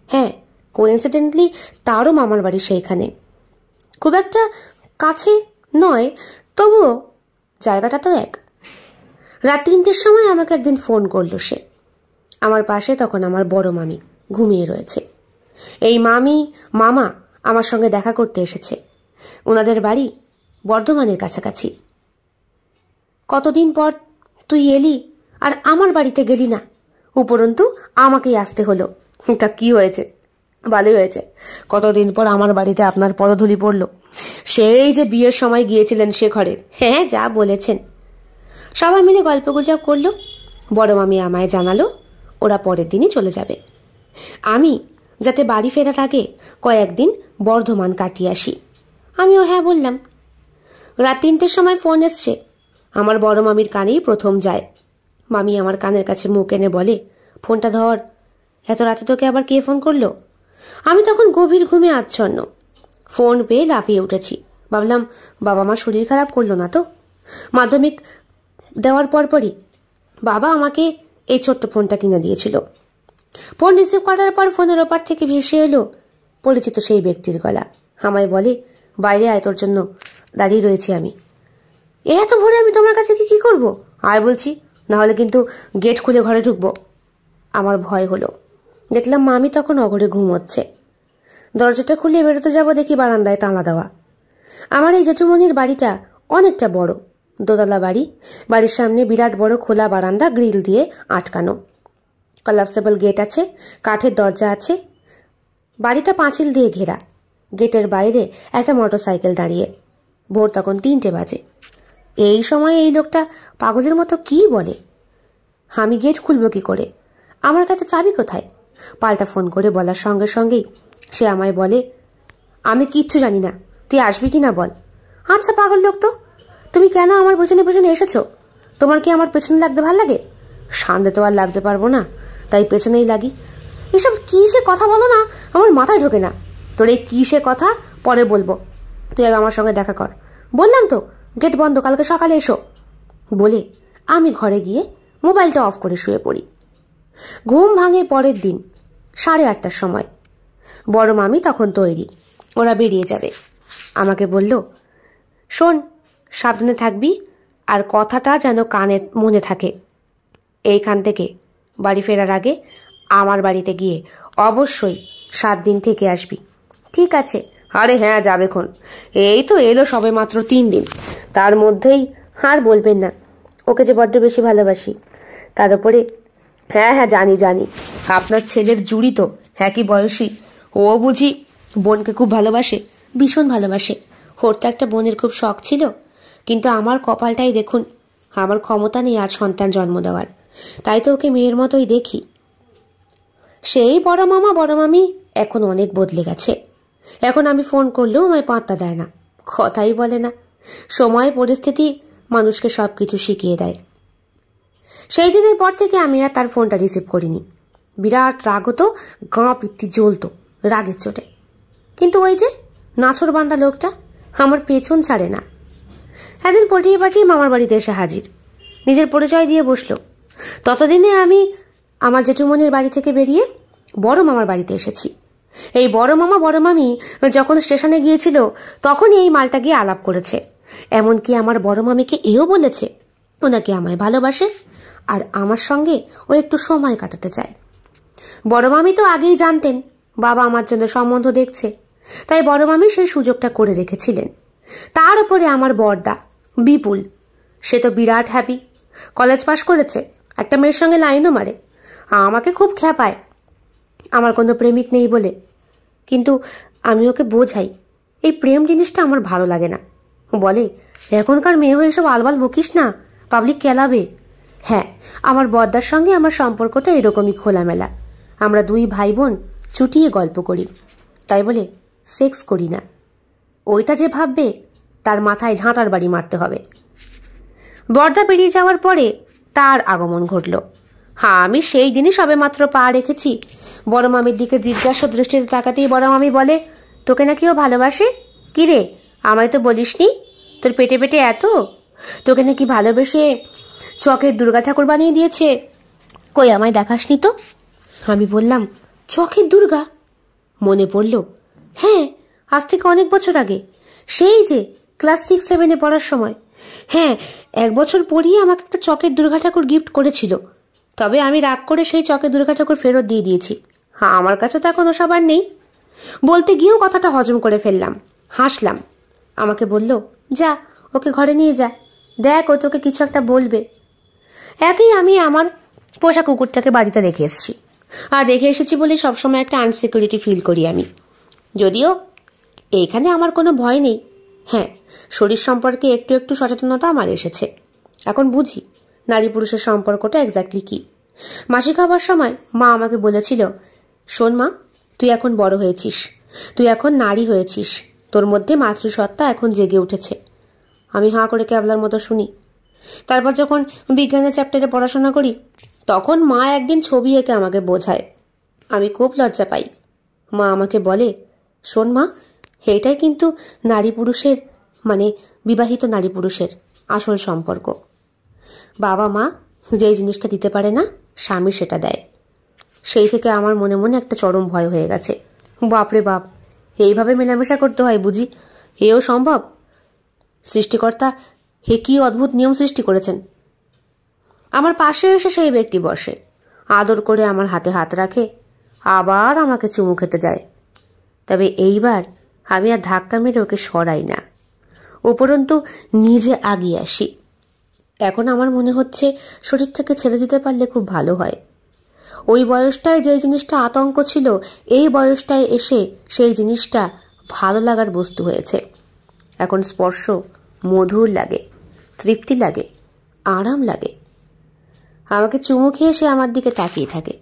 হ্যাঁ, কোইন্সিডেন্টলি তারও মামার বাড়ি সেইখানে। খুব একটা কাছে নয়, তবুও জায়গাটা তো এক। রাত 3টের সময় আমাকে একদিন ফোন করলো সে। আমার পাশে তখন আমার বড় মামি ঘুমিয়ে রয়েছে। এই মামি মামা আমার সঙ্গে দেখা করতে এসেছে। ওনাদের বাড়ি বর্ধমানের কাছাকাছি। কতদিন পর তুই এলি আর আমার বাড়িতে গেলি না, উপরন্তু আমাকেই আসতে হলো। তা কি হয়েছে? ভালোই হয়েছে, কতদিন পর আমার বাড়িতে আপনার পদধূলি পড়ল। সেই যে বিয়ের সময় গিয়েছিলেন সে ঘরের। হ্যাঁ, যা বলেছেন। সবাই মিলে গল্পগুজব করলো। বড় মামি আমায় জানালো ওরা পরের দিনই চলে যাবে। আমি যাতে বাড়ি ফেরার আগে কয়েকদিন বর্ধমান কাটিয়ে আসি। আমিও হ্যাঁ বললাম। রাত 3টের সময় ফোন এসছে। আমার বড় মামির কানেই প্রথম যায়। মামি আমার কানের কাছে মুখ এনে বলে, ফোনটা ধর, এত রাতে তোকে আবার কে ফোন করলো? আমি তখন গভীর ঘুমে আচ্ছন্ন। ফোন পেয়ে লাফিয়ে উঠেছি। ভাবলাম বাবা মা শরীর খারাপ করলো না তো। মাধ্যমিক দেওয়ার পরপরই বাবা আমাকে এই ছোট্ট ফোনটা কিনে দিয়েছিল। ফোন রিসিভ করার পর ফোনের ওপার থেকে ভেসে এলো পরিচিত সেই ব্যক্তির গলা। আমায় বলে, বাইরে আয়, তোর জন্য দাঁড়িয়ে রয়েছি আমি। এত ভোরে আমি তোমার কাছে কি করব? আয় বলছি, না হলে কিন্তু গেট খুলে ঘরে ঢুকবো। আমার ভয় হলো। দেখলাম মামি তখন অঘরে ঘুমোচ্ছে। দরজাটা খুলে বেরোতে যাব, দেখি বারান্দায় তালা দেওয়া। আমার এই জেঠুমনির বাড়িটা অনেকটা বড়, দোতলা বাড়ি। বাড়ির সামনে বিরাট বড় খোলা বারান্দা, গ্রিল দিয়ে আটকানো। কলাপসেবল গেট আছে, কাঠের দরজা আছে। বাড়িটা পাঁচিল দিয়ে ঘেরা। গেটের বাইরে একটা মোটরসাইকেল দাঁড়িয়ে। ভোর তখন 3টে বাজে। এই সময় এই লোকটা পাগলের মতো কি বলে। আমি গেট খুলব কি করে? আমার কাছে চাবি কোথায়? পাল্টা ফোন করে বলার সঙ্গে সঙ্গেই সে আমায় বলে, আমি কিচ্ছু জানি না, তুই আসবি কি না বল। আচ্ছা পাগল লোক তো, তুমি কেন আমার পেছনে পেছনে এসেছো? তোমার কি আমার পেছনে লাগতে ভাল লাগে? সামনে তো আর লাগতে পারবো না, তাই পেছনেই লাগি। এসব কি সে কথা বলো না, আমার মাথায় ঢোকে না। তোর এই কি সে কথা পরে বলবো, তুই আমার সঙ্গে দেখা কর। বললাম তো গেট বন্ধ, কালকে সকালে এসো। বলে আমি ঘরে গিয়ে মোবাইলটা অফ করে শুয়ে পড়ি। ঘুম ভাঙে পরের দিন 8:30টার সময়। বড় মামি তখন তৈরি, ওরা বেরিয়ে যাবে। আমাকে বলল, শোন, সাবধানে থাকবি, আর কথাটা যেন কানে মনে থাকে। এইখান থেকে বাড়ি ফেরার আগে আমার বাড়িতে গিয়ে অবশ্যই 7 দিন থেকে আসবি। ঠিক আছে? আরে হ্যাঁ, যাবেক্ষণ। এই তো এলো সবে মাত্র 3 দিন, তার মধ্যেই আর বলবেন না, ওকে যে বড্ড বেশি ভালোবাসি। তার উপরে হ্যাঁ হ্যাঁ জানি জানি, আপনার ছেলের জুড়ি তো একই বয়সী। ও বুঝি বোনকে খুব ভালোবাসে? ভীষণ ভালোবাসে। ওর তো একটা বোনের খুব শখ ছিল, কিন্তু আমার কপালটাই দেখুন, আমার ক্ষমতা নেই আর সন্তান জন্ম দেওয়ার, তাই তো ওকে মেয়ের মতোই দেখি। সেই বড় মামা বড় মামি এখন অনেক বদলে গেছে। এখন আমি ফোন করলেও আমায় পাত্তা দেয় না, কথাই বলে না। সময় পরিস্থিতি মানুষকে সব কিছু শিখিয়ে দেয়। সেই দিনের পর থেকে আমি আর তার ফোনটা রিসিভ করিনি। বিরাট রাগ হতো, গাঁ পিত্তি জ্বলতো রাগের চোটে। কিন্তু ওই যে নাছর বান্দা লোকটা আমার পেছন ছাড়ে না। একদিন পটিয়ে পাঠিয়ে মামার বাড়িতে এসে হাজির, নিজের পরিচয় দিয়ে বসলো। ততদিনে আমি আমার জেঠুমনির বাড়ি থেকে বেরিয়ে বড় মামার বাড়িতে এসেছি। এই বড় মামা বড় মামি যখন স্টেশনে গিয়েছিল তখনই এই মালটা গিয়ে আলাপ করেছে। এমনকি আমার বড় মামিকে এও বলেছে ওনাকে আমায় ভালোবাসে, আর আমার সঙ্গে ও একটু সময় কাটাতে চায়। বড় মামি তো আগেই জানতেন বাবা আমার জন্য সম্বন্ধ দেখছে, তাই বড় মামি সেই সুযোগটা করে রেখেছিলেন। তার উপরে আমার বড়দা বিপুল, সে তো বিরাট হ্যাপি। কলেজ পাশ করেছে, একটা মেয়ের সঙ্গে লাইনও মারে। আমাকে খুব খ্যাপায় আমার কোনো প্রেমিক নেই বলে, কিন্তু আমি ওকে বোঝাই এই প্রেম জিনিসটা আমার ভালো লাগে না। বলে, এখনকার মেয়ে হয়ে এসব আলবাল বকিস না, পাবলিক কেলাবে। হ্যাঁ, আমার বড়দার সঙ্গে আমার সম্পর্কটা এরকমই খোলামেলা। আমরা 2 ভাই বোন চুটিয়ে গল্প করি, তাই বলে সেক্স করি না। ওইটা যে ভাববে তার মাথায় ঝাঁটার বাড়ি মারতে হবে। বড়দা বেরিয়ে যাওয়ার পরে তার আগমন ঘটল। হ্যাঁ, আমি সেই দিনই সবে মাত্র পা রেখেছি। বড় মামির দিকে জিজ্ঞাসা দৃষ্টিতে তাকাতেই বড় মামি বলে, তোকে নাকি ও ভালোবাসে? কিরে, আমায় তো বলিসনি? তোর পেটে পেটে এত, তোকে নাকি ভালোবেসে চকের দুর্গা ঠাকুর বানিয়ে দিয়েছে। কই আমায় দেখাসনি তো? আমি বললাম, চকের দুর্গা? মনে পড়ল, হ্যাঁ, আজ থেকে অনেক বছর আগে, সেই যে ক্লাস 6-7-এ পড়ার সময়। হ্যাঁ, 1 বছর পরিয়ে আমাকে একটা চকের দুর্গা ঠাকুর গিফট করেছিল। তবে আমি রাগ করে সেই চকের দুর্গা ঠাকুর ফেরত দিয়ে দিয়েছি। হ্যাঁ, আমার কাছে তো এখন ওসব আর নেই। বলতে গিয়েও কথাটা হজম করে ফেললাম, হাসলাম। আমাকে বলল, যা ওকে ঘরে নিয়ে যা, দেখ ও তোকে কিছু একটা বলবে। একই আমি আমার পোষা কুকুরটাকে বাড়িতে রেখে এসেছি, আর রেখে এসেছি বলেই সবসময় একটা আনসিকিউরিটি ফিল করি আমি। যদিও এইখানে আমার কোনো ভয় নেই। হ্যাঁ, শরীর সম্পর্কে একটু একটু সচেতনতা আমার এসেছে। এখন বুঝি নারী পুরুষের সম্পর্কটা এক্স্যাক্টলি কি। মাসিক হবার সময় মা আমাকে বলেছিল, শোন মা, তুই এখন বড় হয়েছিস, তুই এখন নারী হয়েছিস, তোর মধ্যে মাতৃসত্তা এখন জেগে উঠেছে। আমি হাঁ করে ক্যাবলার মতো শুনি। তারপর যখন বিজ্ঞানের চ্যাপ্টারে পড়াশোনা করি তখন মা একদিন ছবি এঁকে আমাকে বোঝায়। আমি খুব লজ্জা পাই। মা আমাকে বলে, শোন মা, এইটাই কিন্তু নারী পুরুষের, মানে বিবাহিত নারী পুরুষের আসল সম্পর্ক। বাবা মা যেই জিনিসটা দিতে পারে না, স্বামী সেটা দেয়। সেই থেকে আমার মনে মনে একটা চরম ভয় হয়ে গেছে। বাপরে বাপ, এইভাবে মেলামেশা করতে হয় বুঝি? এও সম্ভব? সৃষ্টিকর্তা হে কি অদ্ভুত নিয়ম সৃষ্টি করেছেন। আমার পাশে এসে সেই ব্যক্তি বসে, আদর করে আমার হাতে হাত রাখে, আবার আমাকে চুমু খেতে যায়। তবে এইবার আমি আর ধাক্কা মেরে ওকে সরাই না, উপরন্তু নিজে আগিয়ে আসি। এখন আমার মনে হচ্ছে শরীরটাকে ছেড়ে দিতে পারলে খুব ভালো হয়। ওই বয়সটায় যে জিনিসটা আতঙ্ক ছিল, এই বয়সটায় এসে সেই জিনিসটা ভালো লাগার বস্তু হয়েছে। এখন স্পর্শ মধুর লাগে, তৃপ্তি লাগে, আরাম লাগে। আমাকে চুমু খেয়ে সে আমার দিকে তাকিয়ে থাকে।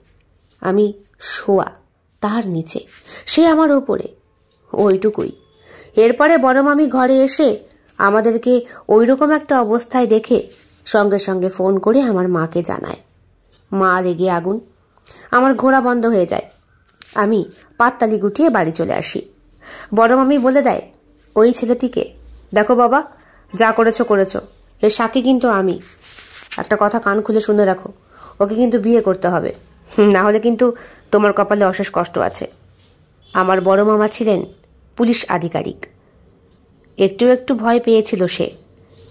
আমি শোয়া তার নিচে, সে আমার ওপরে, ওইটুকুই। এরপরে বড় মামি ঘরে এসে আমাদেরকে ওই রকম একটা অবস্থায় দেখে সঙ্গে সঙ্গে ফোন করে আমার মাকে জানায়। মা রেগে আগুন। আমার ঘোড়া বন্ধ হয়ে যায়। আমি পাততালি গুটিয়ে বাড়ি চলে আসি। বড় মামি বলে দেয়, ওই ছেলেটিকে দেখো বাবা, যা করেছো করেছো, এর সাক্ষী কিন্তু আমি। একটা কথা কান খুলে শুনে রাখো, ওকে কিন্তু বিয়ে করতে হবে, না হলে কিন্তু তোমার কপালে অশেষ কষ্ট আছে। আমার বড় মামা ছিলেন পুলিশ আধিকারিক। একটু একটু ভয় পেয়েছিল সে,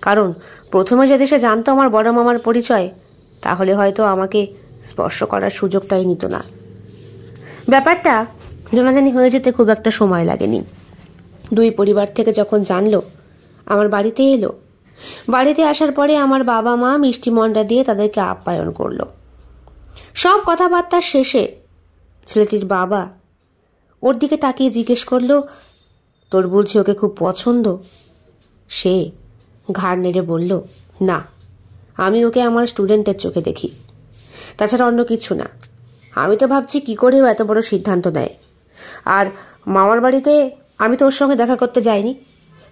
কারণ প্রথমে যদি সে জানতো আমার বড় মামার পরিচয়, তাহলে হয়তো আমাকে স্পর্শ করার সুযোগটাই নিত না। ব্যাপারটা জানাজানি হয়ে যেতে খুব একটা সময় লাগেনি। দুই পরিবার থেকে যখন জানলো, আমার বাড়িতে এলো। বাড়িতে আসার পরে আমার বাবা মা মিষ্টি মন্ডা দিয়ে তাদেরকে আপ্যায়ন করলো। সব কথাবার্তার শেষে ছেলেটির বাবা ওর দিকে তাকিয়ে জিজ্ঞেস করলো, তোর বলছি ওকে খুব পছন্দ? সে ঘাড় নেড়ে বলল, না, আমি ওকে আমার স্টুডেন্টের চোখে দেখি, তাছাড়া অন্য কিছু না। আমি তো ভাবছি কি করে ও এত বড় সিদ্ধান্ত নেয়। আর মামার বাড়িতে আমি তো ওর সঙ্গে দেখা করতে যাইনি,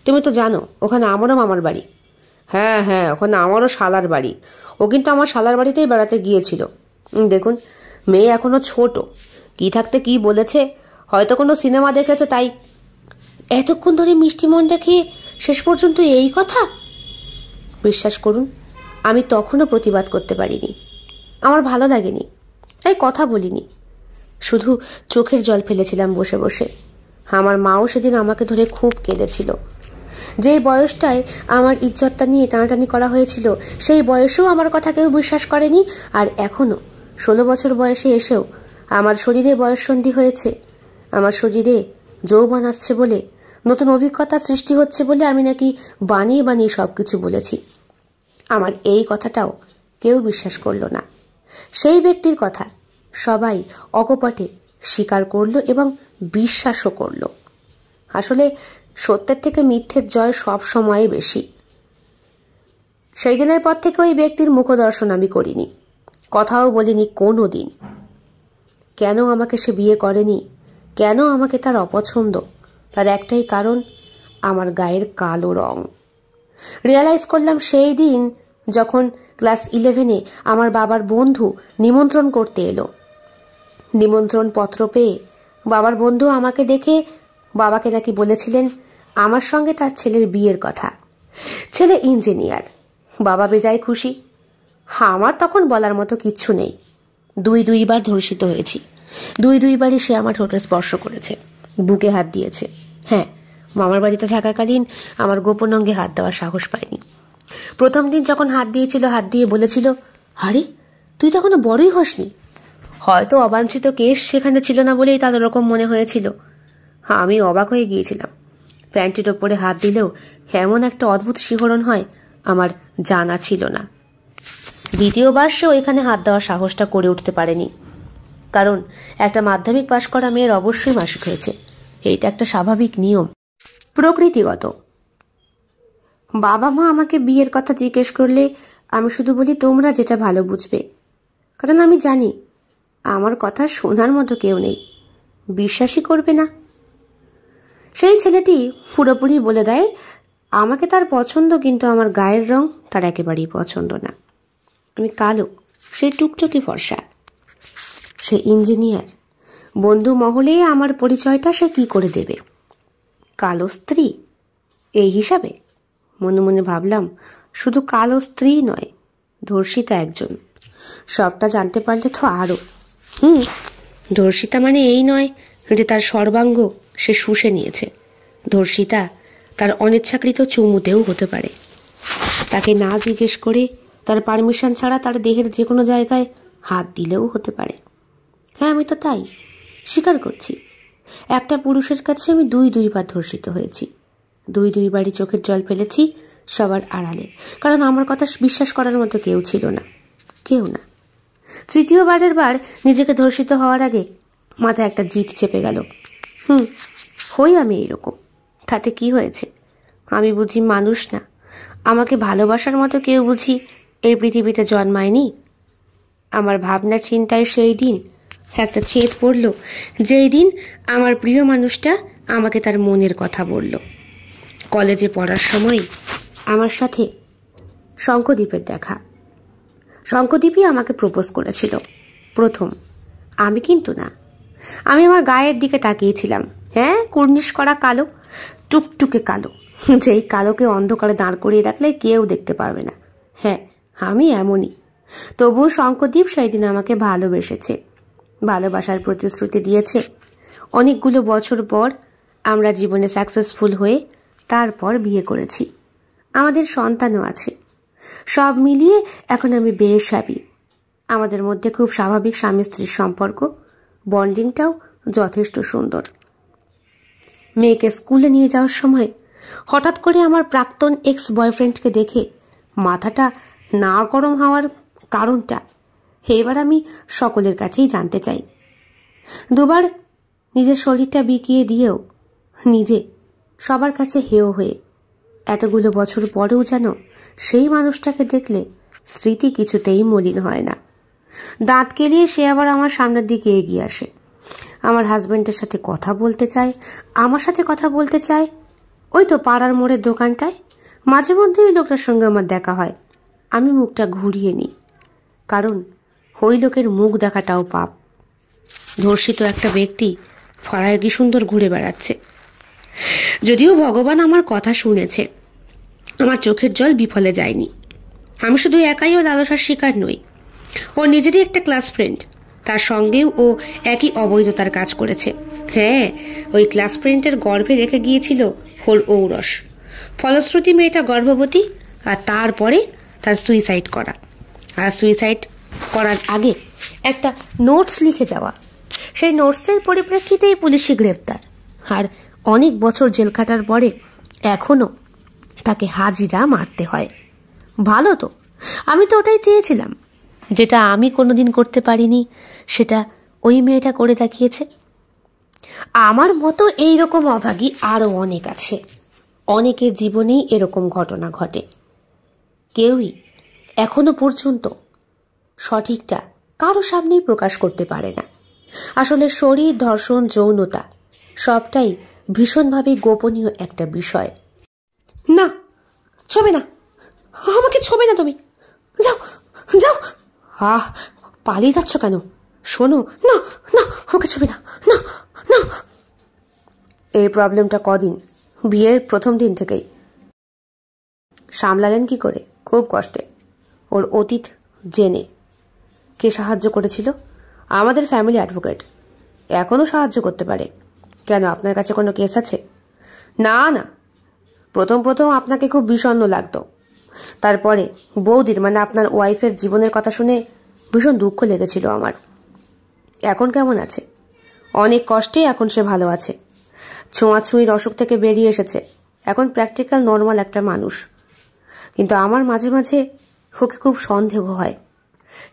তুমি তো জানো ওখানে আমারও মামার বাড়ি। হ্যাঁ হ্যাঁ, ওখানে আমারও শালার বাড়ি। ও কিন্তু আমার শালার বাড়িতেই বেড়াতে গিয়েছিল। দেখুন, মেয়ে এখনো ছোট, কি থাকতে কি বলেছে, হয়তো কোনো সিনেমা দেখেছে তাই। এতক্ষণ ধরে মিষ্টি মন্ডা খেয়ে শেষ পর্যন্ত এই কথা? বিশ্বাস করুন, আমি তখনও প্রতিবাদ করতে পারিনি। আমার ভালো লাগেনি, তাই কথা বলিনি, শুধু চোখের জল ফেলেছিলাম বসে বসে। আমার মাও সেদিন আমাকে ধরে খুব কেঁদেছিল। যেই বয়সটায় আমার ইজ্জতটা নিয়ে টানাটানি করা হয়েছিল, সেই বয়সেও আমার কথা কেউ বিশ্বাস করেনি। আর এখনও 16 বছর বয়সে এসেও আমার শরীরে বয়ঃসন্ধি হয়েছে, আমার শরীরে যৌবন আসছে বলে, নতুন অভিজ্ঞতা সৃষ্টি হচ্ছে বলে আমি নাকি বানিয়ে বানিয়ে সব কিছু বলেছি। আমার এই কথাটাও কেউ বিশ্বাস করল না। সেই ব্যক্তির কথা সবাই অকপটে স্বীকার করল এবং বিশ্বাসও করল। আসলে সত্যের থেকে মিথ্যের জয় সব সময় বেশি। সেই দিনের পর থেকে ওই ব্যক্তির মুখদর্শন আমি করিনি, কথাও বলিনি কোনো দিন। কেন আমাকে সে বিয়ে করেনি, কেন আমাকে তার অপছন্দ, তার একটাই কারণ, আমার গায়ের কালো রং। রিয়ালাইজ করলাম সেই দিন যখন ক্লাস 11-এ আমার বাবার বন্ধু নিমন্ত্রণ করতে এলো। নিমন্ত্রণ পত্র পেয়ে বাবার বন্ধু আমাকে দেখে বাবাকে নাকি বলেছিলেন আমার সঙ্গে তার ছেলের বিয়ের কথা। ছেলে ইঞ্জিনিয়ার, বাবা বেজায় খুশি। আমার তখন বলার মতো কিচ্ছু নেই। দুইবার ধর্ষিত হয়েছি, দুইবারই সে আমার ঠোঁটে স্পর্শ করেছে, বুকে হাত দিয়েছে। হ্যাঁ, মামার বাড়িতে থাকাকালীন আমার গোপন অঙ্গে হাত দেওয়ার সাহস পায়নি। প্রথম দিন যখন হাত দিয়েছিল, হাত দিয়ে বলেছিল, আরে তুই তখনো বড়ই হসনি। হয়তো অবাঞ্ছিত কেস সেখানে ছিল না বলেই তার ওরকম মনে হয়েছিল। আমি অবাক হয়ে গিয়েছিলাম। প্যান্টের ওপরে হাত দিলেও এমন একটা অদ্ভুত শিহরণ হয় আমার জানা ছিল না। দ্বিতীয়বার সে ওইখানে হাত দেওয়ার সাহসটা করে উঠতে পারেনি, কারণ একটা মাধ্যমিক পাশ করা মেয়ের অবশ্যই মাসিক হয়েছে, এইটা একটা স্বাভাবিক নিয়ম, প্রকৃতিগত। বাবা মা আমাকে বিয়ের কথা জিজ্ঞেস করলে আমি শুধু বলি তোমরা যেটা ভালো বুঝবে, কারণ আমি জানি আমার কথা শোনার মতো কেউ নেই, বিশ্বাসই করবে না। সেই ছেলেটি পুরোপুরি বলে দেয় আমাকে তার পছন্দ, কিন্তু আমার গায়ের রং তার একেবারেই পছন্দ না। আমি কালো, সে টুকটুকি ফর্সা। সে ইঞ্জিনিয়ার, বন্ধু মহলে আমার পরিচয়টা সে কি করে দেবে? কালো স্ত্রী এই হিসাবে? মনে মনে ভাবলাম, শুধু কালো স্ত্রী নয়, ধর্ষিতা একজন। সবটা জানতে পারলে তো আরও। ধর্ষিতা মানে এই নয় যে তার সর্বাঙ্গ সে শুষে নিয়েছে। ধর্ষিতা তার অনিচ্ছাকৃত চুমুতেও হতে পারে। তাকে না জিজ্ঞেস করে, তার পারমিশন ছাড়া তার দেহের যে কোনো জায়গায় হাত দিলেও হতে পারে। হ্যাঁ, আমি তো তাই স্বীকার করছি। একটা পুরুষের কাছে আমি দুইবার ধর্ষিত হয়েছি। দুইবারই চোখের জল ফেলেছি সবার আড়ালে, কারণ আমার কথা বিশ্বাস করার মতো কেউ ছিল না, কেউ না। তৃতীয়বারের বার নিজেকে ধর্ষিত হওয়ার আগে মাথায় একটা জিদ চেপে গেল। হই আমি এইরকম, তাতে কি হয়েছে? আমি বুঝি মানুষ না? আমাকে ভালোবাসার মতো কেউ বুঝি এই পৃথিবীতে জন্মায়নি? আমার ভাবনা চিন্তায় সেই দিন একটা ছেদ পড়ল, যেই দিন আমার প্রিয় মানুষটা আমাকে তার মনের কথা বলল। কলেজে পড়ার সময় আমার সাথে শঙ্কদ্বীপের দেখা। শঙ্কদ্বীপই আমাকে প্রপোজ করেছিল প্রথম, আমি কিন্তু না। আমি আমার গায়ের দিকে তাকিয়েছিলাম। হ্যাঁ, কুর্নিশ করা কালো, টুকটুকে কালো, যেই কালোকে অন্ধকারে দাঁড় করিয়ে রাখলে কেউ দেখতে পারবে না। হ্যাঁ, আমি এমনই। তবুও শঙ্কদ্বীপ সেই দিন আমাকে ভালোবেসেছে, ভালোবাসার প্রতিশ্রুতি দিয়েছে। অনেকগুলো বছর পর আমরা জীবনে সাকসেসফুল হয়ে তারপর বিয়ে করেছি, আমাদের সন্তানও আছে। সব মিলিয়ে এখন আমি বেশ হ্যাপি। আমাদের মধ্যে খুব স্বাভাবিক স্বামী স্ত্রীর সম্পর্ক, বন্ডিংটাও যথেষ্ট সুন্দর। মেয়েকে স্কুলে নিয়ে যাওয়ার সময় হঠাৎ করে আমার প্রাক্তন এক্স বয়ফ্রেন্ডকে দেখে মাথাটা না গরম হওয়ার কারণটা এবার আমি সকলের কাছেই জানতে চাই। দুবার নিজের শরীরটা বিকিয়ে দিয়েও নিজে সবার কাছে হেয় হয়ে এতগুলো বছর পরেও যেন সেই মানুষটাকে দেখলে স্মৃতি কিছুতেই মলিন হয় না। দাঁত কেলিয়ে সে আবার আমার সামনের দিকে এগিয়ে আসে, আমার হাজব্যান্ডের সাথে কথা বলতে চায়, আমার সাথে কথা বলতে চায়। ওই তো পাড়ার মোড়ের দোকানটায় মাঝে মধ্যে ওই লোকটার সঙ্গে আমার দেখা হয়। আমি মুখটা ঘুরিয়ে নিই, কারণ ওই লোকের মুখ দেখাটাও পাপ। ধর্ষিত একটা ব্যক্তি ফাড়ায় কি সুন্দর ঘুরে বেড়াচ্ছে। যদিও ভগবান আমার কথা শুনেছে, আমার চোখের জল বিফলে যায়নি। আমি শুধু একাই ও লালসার শিকার নই, ও নিজেরই একটা ক্লাস ফ্রেন্ড, তার সঙ্গেও ও একই অবৈধতার কাজ করেছে। হ্যাঁ, ওই ক্লাস ফ্রেন্ডের গর্ভে রেখে গিয়েছিল হোল ঔরস। ফলশ্রুতি মেয়েটা গর্ভবতী, আর তারপরে তার সুইসাইড করা, আর সুইসাইড করার আগে একটা নোটস লিখে যাওয়া। সেই নোটসের পরিপ্রেক্ষিতেই পুলিশি গ্রেপ্তার, আর অনেক বছর জেল কাটার পরে এখনও তাকে হাজিরা মারতে হয়। ভালো তো, আমি তো ওটাই চেয়েছিলাম। যেটা আমি কোনোদিন করতে পারিনি সেটা ওই মেয়েটা করে দেখিয়েছে। আমার মতো এইরকম অভাগী আরও অনেক আছে। অনেকের জীবনেই এরকম ঘটনা ঘটে। কেউই এখনো পর্যন্ত সঠিকটা কারো সামনেই প্রকাশ করতে পারে না। আসলে শরীর, ধর্ষণ, যৌনতা সবটাই ভীষণভাবে গোপনীয় একটা বিষয়। না, ছবে না, আমাকে ছবে না, তুমি যাও যাও। পালিয়ে যাচ্ছ কেন? শোনো, না না, আমাকে ছবি না, না না। এই প্রবলেমটা কদিন? বিয়ের প্রথম দিন থেকেই। সামলালেন কি করে? খুব কষ্টে। ওর অতীত জেনে। কে সাহায্য করেছিল? আমাদের ফ্যামিলি অ্যাডভোকেট। এখনও সাহায্য করতে পারে। কেন, আপনার কাছে কোনো কেস আছে? না না, প্রথম আপনাকে খুব বিষণ্ণ লাগতো। তারপরে বৌদির মানে আপনার ওয়াইফের জীবনের কথা শুনে ভীষণ দুঃখ লেগেছিল আমার। এখন কেমন আছে? অনেক কষ্টে এখন সে ভালো আছে। ছোঁয়াছুঁয়ির অসুখ থেকে বেরিয়ে এসেছে, এখন প্র্যাকটিক্যাল নর্মাল একটা মানুষ। কিন্তু আমার মাঝে মাঝে ওকে খুব সন্দেহ হয়,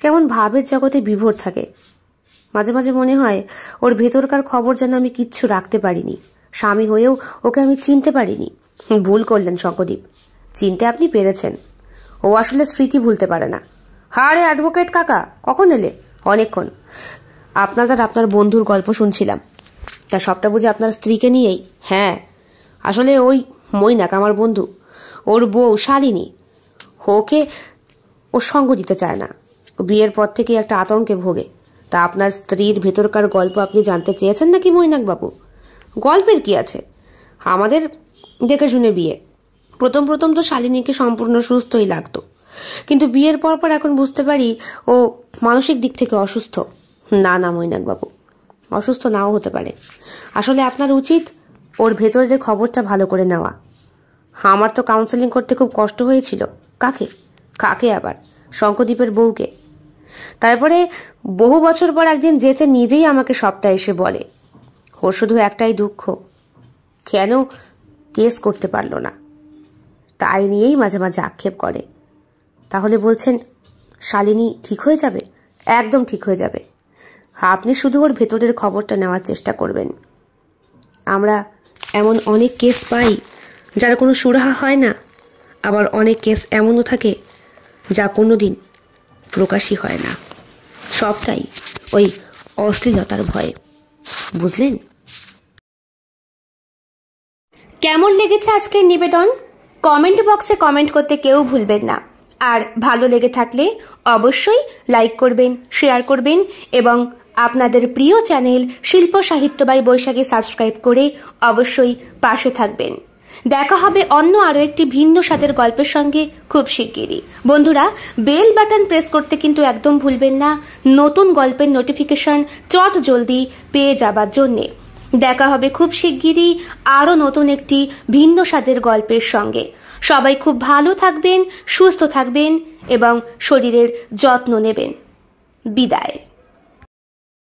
কেমন ভাবের জগতে বিভোর থাকে। মাঝে মাঝে মনে হয় ওর ভেতরকার খবর যেন আমি কিচ্ছু রাখতে পারিনি। স্বামী হয়েও ওকে আমি চিনতে পারিনি। ভুল করলেন শঙ্কদ্বীপ, চিনতে আপনি পেরেছেন। ও আসলে স্মৃতি ভুলতে পারে না। আরে অ্যাডভোকেট কাকা, কখন এলে? অনেকক্ষণ। আপনার বন্ধুর গল্প শুনছিলাম। তা সবটা বুঝে আপনার স্ত্রীকে নিয়েই? হ্যাঁ, আসলে ওই মৈনাক আমার বন্ধু, ওর বউ শালিনী ওকে ওর সঙ্গ দিতে চায় না। বিয়ের পর থেকে একটা আতঙ্কে ভোগে। তা আপনার স্ত্রীর ভেতরকার গল্প আপনি জানতে চেয়েছেন নাকি মৈনাক বাবু? গল্পের কি আছে, আমাদের দেখে শুনে বিয়ে। প্রথম তো শালিনীকে সম্পূর্ণ সুস্থই লাগতো, কিন্তু বিয়ের পর এখন বুঝতে পারি ও মানসিক দিক থেকে অসুস্থ। না না মৈনাকবাবু, অসুস্থ নাও হতে পারে। আসলে আপনার উচিত ওর ভেতরের খবরটা ভালো করে নেওয়া। আমার তো কাউন্সেলিং করতে খুব কষ্ট হয়েছিল। কাকে কাকে আবার? শঙ্করদীপের বউকে। তারপরে বহু বছর পর একদিন যেচে নিজেই আমাকে সবটা এসে বলে। ওর শুধু একটাই দুঃখ, কেন কেস করতে পারলো না, তাই নিয়েই মাঝে মাঝে আক্ষেপ করে। তাহলে বলছেন শালিনী ঠিক হয়ে যাবে? একদম ঠিক হয়ে যাবে। আপনি শুধু ওর ভেতরের খবরটা নেওয়ার চেষ্টা করবেন। আমরা এমন অনেক কেস পাই যার কোনো সুরাহা হয় না, আবার অনেক কেস এমনও থাকে যা কোনো দিন প্রকাশই হয় না। সবটাই ওই অশ্লীলতার ভয়ে, বুঝলেন? কেমন লেগেছে আজকের নিবেদন? কমেন্ট বক্সে কমেন্ট করতে কেউ ভুলবেন না। আর ভালো লেগে থাকলে অবশ্যই লাইক করবেন, শেয়ার করবেন এবং আপনাদের প্রিয় চ্যানেল শিল্প সাহিত্য বাই বৈশাখী সাবস্ক্রাইব করে অবশ্যই পাশে থাকবেন। দেখা হবে অন্য আরও একটি ভিন্ন স্বাদের গল্পের সঙ্গে খুব শিগগিরই। বন্ধুরা, বেল বাটন প্রেস করতে কিন্তু একদম ভুলবেন না, নতুন গল্পের নোটিফিকেশন চট জলদি পেয়ে যাবার জন্যে। দেখা হবে খুব শিগগিরই আরও নতুন একটি ভিন্ন স্বাদের গল্পের সঙ্গে। সবাই খুব ভালো থাকবেন, সুস্থ থাকবেন এবং শরীরের যত্ন নেবেন। বিদায়।